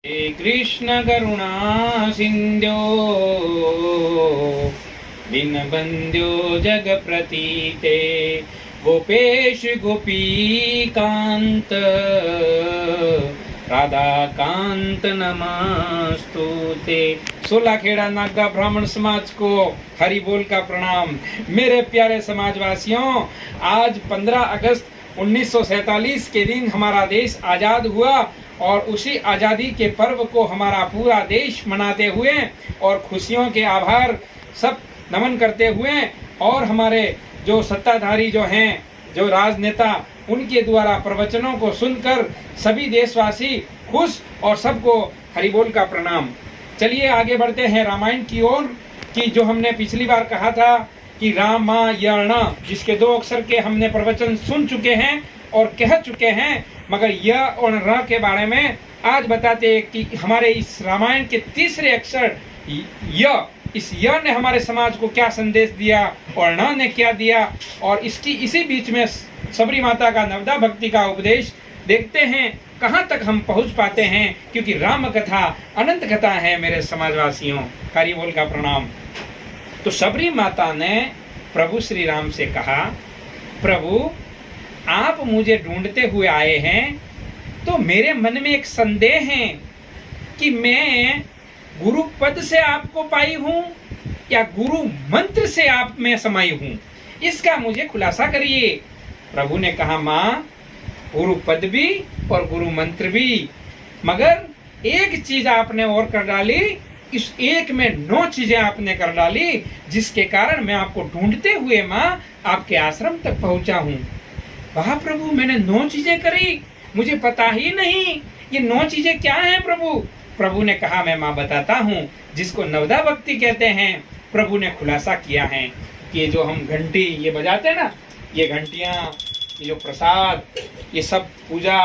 हे कृष्ण करुणा सिंधो दीनबंधो जगप्रतीते गोपेश गोपीकांत राधाकांत नमस्तुते। सोलाखेड़ा नागदा ब्राह्मण समाज को हरि बोल का प्रणाम। मेरे प्यारे समाजवासियों, आज 15 अगस्त 1947 के दिन हमारा देश आजाद हुआ और उसी आज़ादी के पर्व को हमारा पूरा देश मनाते हुए और खुशियों के आभार सब नमन करते हुए और हमारे जो सत्ताधारी जो हैं, जो राजनेता, उनके द्वारा प्रवचनों को सुनकर सभी देशवासी खुश और सबको हरि बोल का प्रणाम। चलिए आगे बढ़ते हैं रामायण की ओर। कि जो हमने पिछली बार कहा था कि रामायण, जिसके 2 अक्षर के हमने प्रवचन सुन चुके हैं और कह चुके हैं, मगर य और र के बारे में आज बताते हैं कि हमारे इस रामायण के तीसरे अक्षर य, इस य ने हमारे समाज को क्या संदेश दिया और न ने क्या दिया, और इसी बीच में सबरी माता का नवदा भक्ति का उपदेश देखते हैं कहाँ तक हम पहुँच पाते हैं, क्योंकि राम कथा अनंत कथा है। मेरे समाजवासियों, हरि बोल का प्रणाम। तो सबरी माता ने प्रभु श्री राम से कहा, प्रभु आप मुझे ढूंढते हुए आए हैं, तो मेरे मन में एक संदेह है कि मैं गुरु पद से आपको पाई हूँ या गुरु मंत्र से आप में समाई हूँ, इसका मुझे खुलासा करिए। प्रभु ने कहा, माँ गुरु पद भी और गुरु मंत्र भी, मगर एक चीज आपने और कर डाली, इस एक में 9 चीजें आपने कर डाली, जिसके कारण मैं आपको ढूंढते हुए माँ आपके आश्रम तक पहुंचा हूँ। वाह प्रभु, मैंने 9 चीजें करी, मुझे पता ही नहीं ये 9 चीजें क्या हैं प्रभु। प्रभु ने कहा, मैं माँ बताता हूँ, जिसको नवदा भक्ति कहते हैं। प्रभु ने खुलासा किया है कि ये जो हम घंटी ये बजाते हैं ना, ये घंटियाँ, ये जो प्रसाद, ये सब पूजा,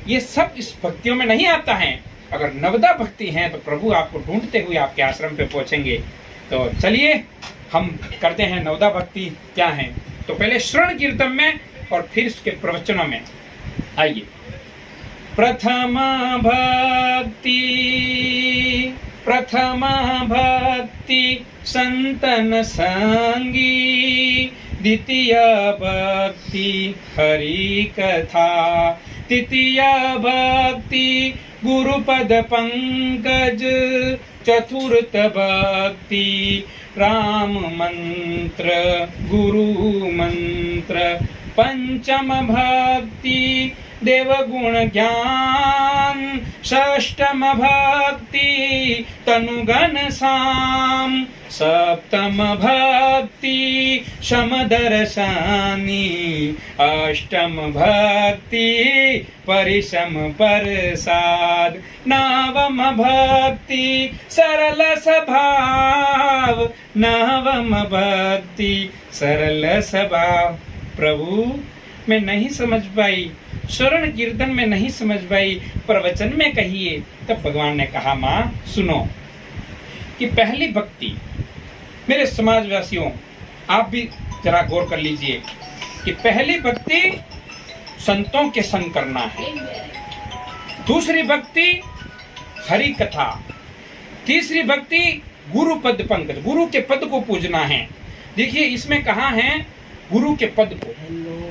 ये सब इस भक्तियों में नहीं आता है। अगर नवदा भक्ति है तो प्रभु आपको ढूंढते हुए आपके आश्रम पे पहुंचेंगे। तो चलिए हम करते हैं नवदा भक्ति क्या है। तो पहले श्रवण कीर्तन में और फिर इसके प्रवचनों में आइए। प्रथम भक्ति संतन संगी, द्वितीय भक्ति हरि कथा, तृतीय भक्ति गुरुपद पंकज, चतुर्थ भक्ति राम मंत्र गुरु मंत्र, पंचम भक्ति देवगुण ज्ञान, षष्ठम भक्ति तनुगण साम, सप्तम भक्ति समदर्शनी, अष्टम भक्ति परिसम प्रसाद, नवम भक्ति सरल स्वभाव, नवम भक्ति सरल स्वभाव। प्रभु मैं नहीं समझ पाई, शरण कीर्तन में नहीं समझ पाई, प्रवचन में कहिए। तब भगवान ने कहा, माँ सुनो कि पहली भक्ति, मेरे समाजवासियों आप भी जरा गौर कर लीजिए कि पहली भक्ति संतों के संग करना है, दूसरी भक्ति हरि कथा, तीसरी भक्ति गुरु पद पंकज, गुरु के पद को पूजना है। देखिए इसमें कहा है गुरु के पद को,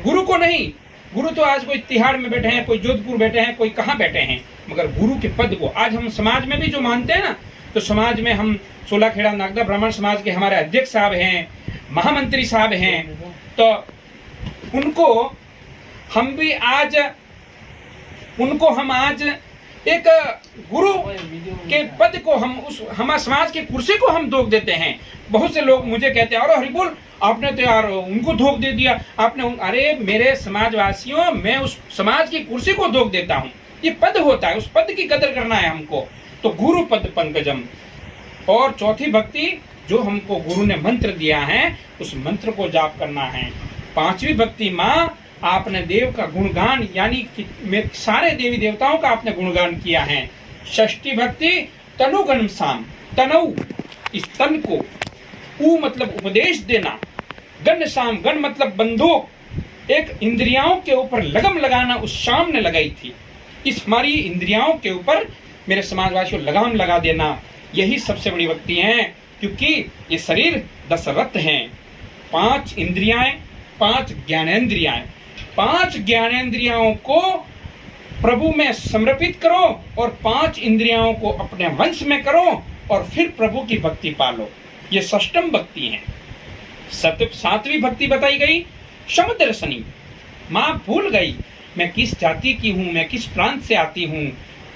गुरु को नहीं। गुरु तो आज कोई तिहाड़ में बैठे हैं, कोई जोधपुर बैठे हैं, कोई कहाँ बैठे हैं, मगर गुरु के पद को आज हम समाज में भी जो मानते हैं ना, तो समाज में हम सोलाखेड़ा नागदा ब्राह्मण समाज के हमारे अध्यक्ष साहब हैं, महामंत्री साहब हैं, तो उनको हम आज एक गुरु के पद को हमारे समाज के कुर्सी को हम धोख देते हैं। बहुत से लोग मुझे कहते हैं, अरे हरि बोल आपने तो यार उनको धोख दे दिया आपने। अरे मेरे समाजवासियों, मैं उस समाज की कुर्सी को धोख देता हूँ। ये पद होता है, उस पद की कदर करना है हमको। तो गुरु पद पंकजम। और चौथी भक्ति जो हमको गुरु ने मंत्र दिया है, उस मंत्र को जाप करना है। पांचवी भक्ति, माँ आपने देव का गुणगान, यानी कि सारे देवी देवताओं का आपने गुणगान किया है। षष्ठी भक्ति तनुगण साम, तनऊ इस तन को, ऊ मतलब उपदेश देना, गण शाम, गण मतलब बंदूक, एक इंद्रियाओं के ऊपर लगम लगाना उस शाम ने लगाई थी। इस हमारी इंद्रियाओं के ऊपर मेरे समाजवासियों लगाम लगा देना, यही सबसे बड़ी भक्ति है। क्योंकि ये शरीर 10 रथ हैं, 5 इंद्रियाएं, 5 ज्ञानेंद्रियाएं। 5 ज्ञानेंद्रियाओं को प्रभु में समर्पित करो और 5 इंद्रियाओं को अपने वंश में करो और फिर प्रभु की भक्ति पालो। ये षष्टम भक्ति है। 7वीं भक्ति बताई गई समदर्शनी। माँ भूल गई मैं किस जाति की हूँ, मैं किस प्रांत से आती हूँ,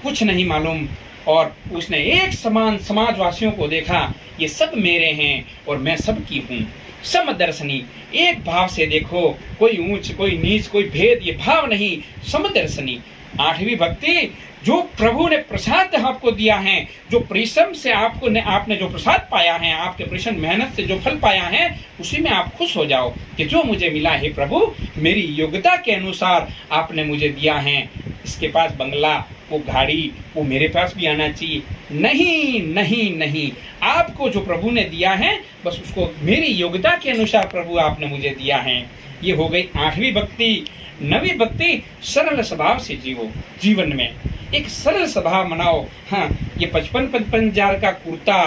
कुछ नहीं मालूम। और उसने एक समान समाजवासियों को देखा, ये सब मेरे हैं और मैं सबकी हूँ। समदर्शनी, एक भाव से देखो, कोई ऊंच कोई नीच कोई भेद, ये भाव नहीं। समदर्शनी। 8वीं भक्ति, जो प्रभु ने प्रसाद आपको दिया है, जो परिश्रम से आपने जो प्रसाद पाया है, आपके परिश्रम मेहनत से जो फल पाया है, उसी में आप खुश हो जाओ कि जो मुझे मिला है प्रभु, मेरी योग्यता के अनुसार आपने मुझे दिया है। इसके पास बंगला, वो गाड़ी, वो मेरे पास भी आना चाहिए। नहीं नहीं नहीं, आपको जो प्रभु ने दिया है बस उसको मेरी योग्यता के अनुसार प्रभु आपने मुझे दिया है। ये हो गई 8वीं भक्ति। 9वीं भक्ति, सरल स्वभाव से जीवो। जीवन में एक सरल स्वभाव बनाओ। हाँ, ये 55 हजार का कुर्ता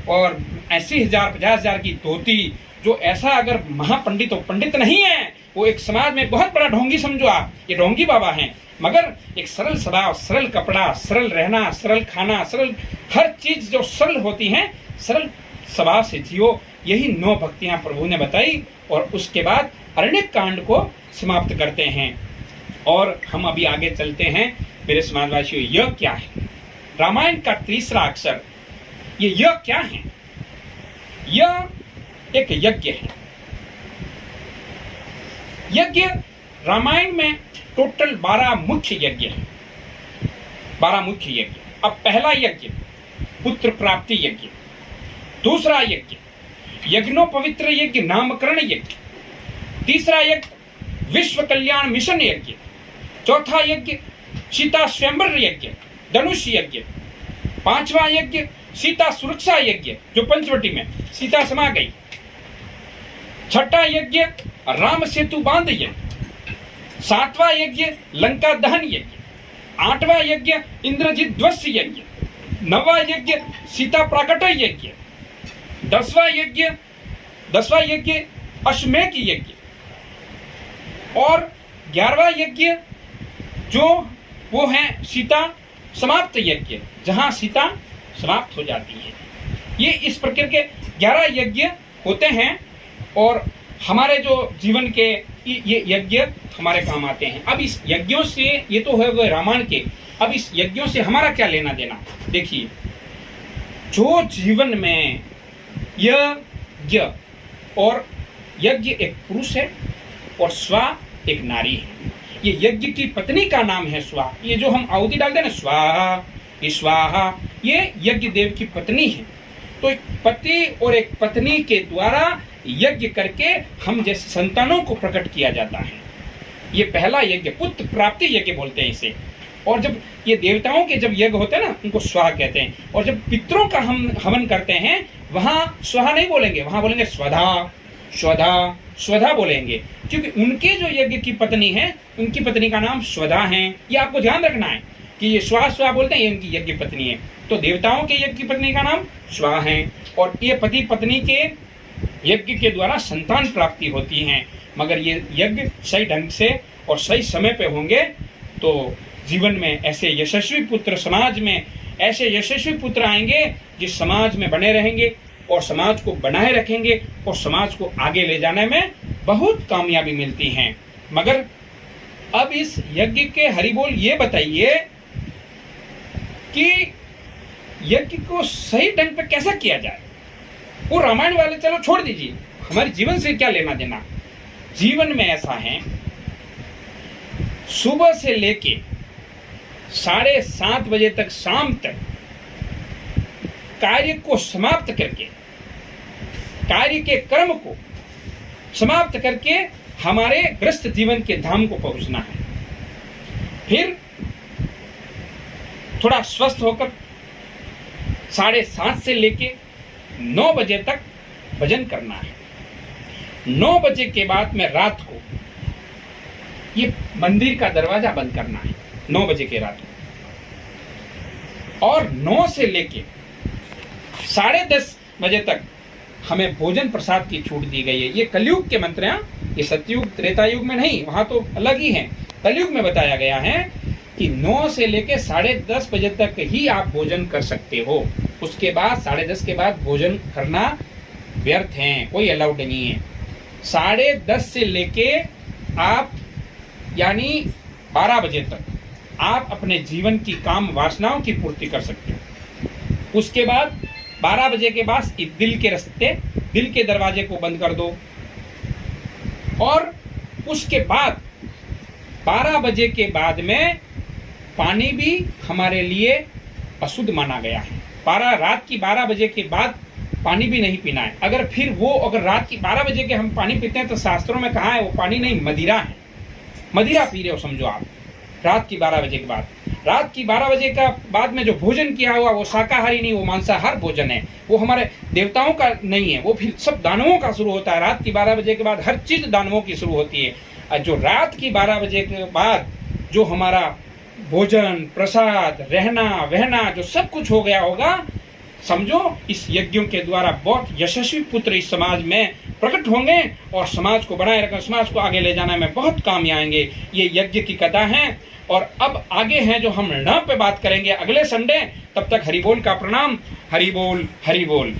और 80,000 50,000 की धोती, जो ऐसा अगर महापंडित हो, पंडित नहीं है, वो एक समाज में बहुत बड़ा ढोंगी समझो आप, ये ढोंगी बाबा हैं। मगर एक सरल स्वभाव, सरल कपड़ा, सरल रहना, सरल खाना, सरल हर चीज जो सरल होती है, सरल स्वभाव से जियो। यही 9 भक्तियां प्रभु ने बताई और उसके बाद अरण्यक कांड को समाप्त करते हैं। और हम अभी आगे चलते हैं मेरे समाजवासियों। यह क्या है? रामायण का 3रा अक्षर, ये यह क्या है? यह एक यज्ञ है। यज्ञ रामायण में टोटल 12 मुख्य यज्ञ है। 12 मुख्य यज्ञ। अब पहला यज्ञ पुत्र प्राप्ति यज्ञ, दूसरा यज्ञ यज्ञोपवित्र यज्ञ नामकरण यज्ञ, तीसरा यज्ञ विश्व कल्याण मिशन यज्ञ, चौथा यज्ञ सीता स्वयंवर यज्ञ धनुष यज्ञ, 5वां यज्ञ सीता सुरक्षा यज्ञ जो पंचवटी में सीता समा गई, 6ठा यज्ञ राम सेतु बांध यज्ञ, 7वां यज्ञ लंका दहन यज्ञ, 8वां यज्ञ इंद्रजीत ध्वस्त यज्ञ, 9वां यज्ञ सीता प्राकट्य यज्ञ, 10वां यज्ञ अश्वमेध यज्ञ और 11वां यज्ञ जो वो है सीता समाप्त यज्ञ, जहां सीता समाप्त हो जाती है। ये इस प्रकार के 11 यज्ञ होते हैं और हमारे जो जीवन के ये यज्ञ हमारे काम आते हैं। अब इस यज्ञों से, ये तो है वो रामायण के, अब इस यज्ञों से हमारा क्या लेना देना? देखिए, जो जीवन में यज्ञ, और यज्ञ एक पुरुष है और स्वा एक नारी है। ये यज्ञ की पत्नी का नाम है स्वा। ये जो हम आहुति डालते हैं ना, स्वाहा, ये स्वाहा, ये यज्ञ देव की पत्नी है। तो एक पति और एक पत्नी के द्वारा यज्ञ करके हम जैसे संतानों को प्रकट किया जाता है। ये पहला यज्ञ पुत्र प्राप्ति यज्ञ बोलते हैं इसे। और जब ये देवताओं के जब यज्ञ होते हैं ना, उनको स्वाहा कहते हैं। और जब पितरों का हम हवन करते हैं, वहां स्वाहा नहीं बोलेंगे, वहां बोलेंगे स्वधा, स्वधा, स्वधा बोलेंगे, क्योंकि उनके जो यज्ञ की पत्नी है, उनकी पत्नी का नाम स्वधा है। ये आपको ध्यान रखना है कि ये स्वा स्वा बोलते हैं, ये उनकी यज्ञ पत्नी है। तो देवताओं के यज्ञ की पत्नी का नाम स्वा है और ये पति पत्नी के यज्ञ के द्वारा संतान प्राप्ति होती है। मगर ये यज्ञ सही ढंग से और सही समय पे होंगे तो जीवन में ऐसे यशस्वी पुत्र, समाज में ऐसे यशस्वी पुत्र आएंगे जिस समाज में बने रहेंगे और समाज को बनाए रखेंगे और समाज को आगे ले जाने में बहुत कामयाबी मिलती है। मगर अब इस यज्ञ के हरिबोल ये बताइए कि यज्ञ को सही ढंग पे कैसा किया जाए। वो रामायण वाले चलो छोड़ दीजिए, हमारे जीवन से क्या लेना देना। जीवन में ऐसा है, सुबह से लेके 7:30 बजे तक, शाम तक कार्य को समाप्त करके, कार्य के कर्म को समाप्त करके हमारे ग्रस्त जीवन के धाम को पहुंचना है। फिर थोड़ा स्वस्थ होकर 7:30 से लेके 9 बजे तक भजन करना है। 9 बजे के बाद में रात को ये मंदिर का दरवाजा बंद करना है। 9 बजे के रात को और 9 से लेके 10:30 बजे तक हमें भोजन प्रसाद की छूट दी गई है। ये कलयुग के मंत्र हैं, ये सतयुग त्रेता युग में नहीं, वहां तो अलग ही है। कलयुग में बताया गया है कि 9 से लेके 10:30 बजे तक ही आप भोजन कर सकते हो। उसके बाद 10:30 के बाद भोजन करना व्यर्थ है, कोई अलाउड नहीं है। 10:30 से लेके आप यानी 12 बजे तक आप अपने जीवन की काम वासनाओं की पूर्ति कर सकते हो। उसके बाद 12 बजे के बाद दिल के रास्ते, दिल के दरवाजे को बंद कर दो। और उसके बाद 12 बजे के बाद में पानी भी हमारे लिए अशुद्ध माना गया है। रात की 12 बजे के बाद पानी भी नहीं पीना है। अगर रात की 12 बजे के हम पानी पीते हैं तो शास्त्रों में कहा है वो पानी नहीं, मदिरा है। मदिरा पी रहे हो समझो आप रात की 12 बजे के बाद। रात की 12 बजे का बाद में जो भोजन किया हुआ वो शाकाहारी नहीं, वो मांसाहार भोजन है। वो हमारे देवताओं का नहीं है, वो फिर सब दानवों का शुरू होता है। रात की 12 बजे के बाद हर चीज दानवों की शुरू होती है। और जो रात की 12 बजे के बाद जो हमारा भोजन प्रसाद रहना वहना जो सब कुछ हो गया होगा, समझो इस यज्ञों के द्वारा बहुत यशस्वी पुत्र इस समाज में प्रकट होंगे और समाज को बनाए रखकर समाज को आगे ले जाने में बहुत काम आएंगे। ये यज्ञ की कथा है। और अब आगे हैं जो हम ण पे बात करेंगे अगले संडे। तब तक हरि बोल का प्रणाम। हरि बोल हरि बोल।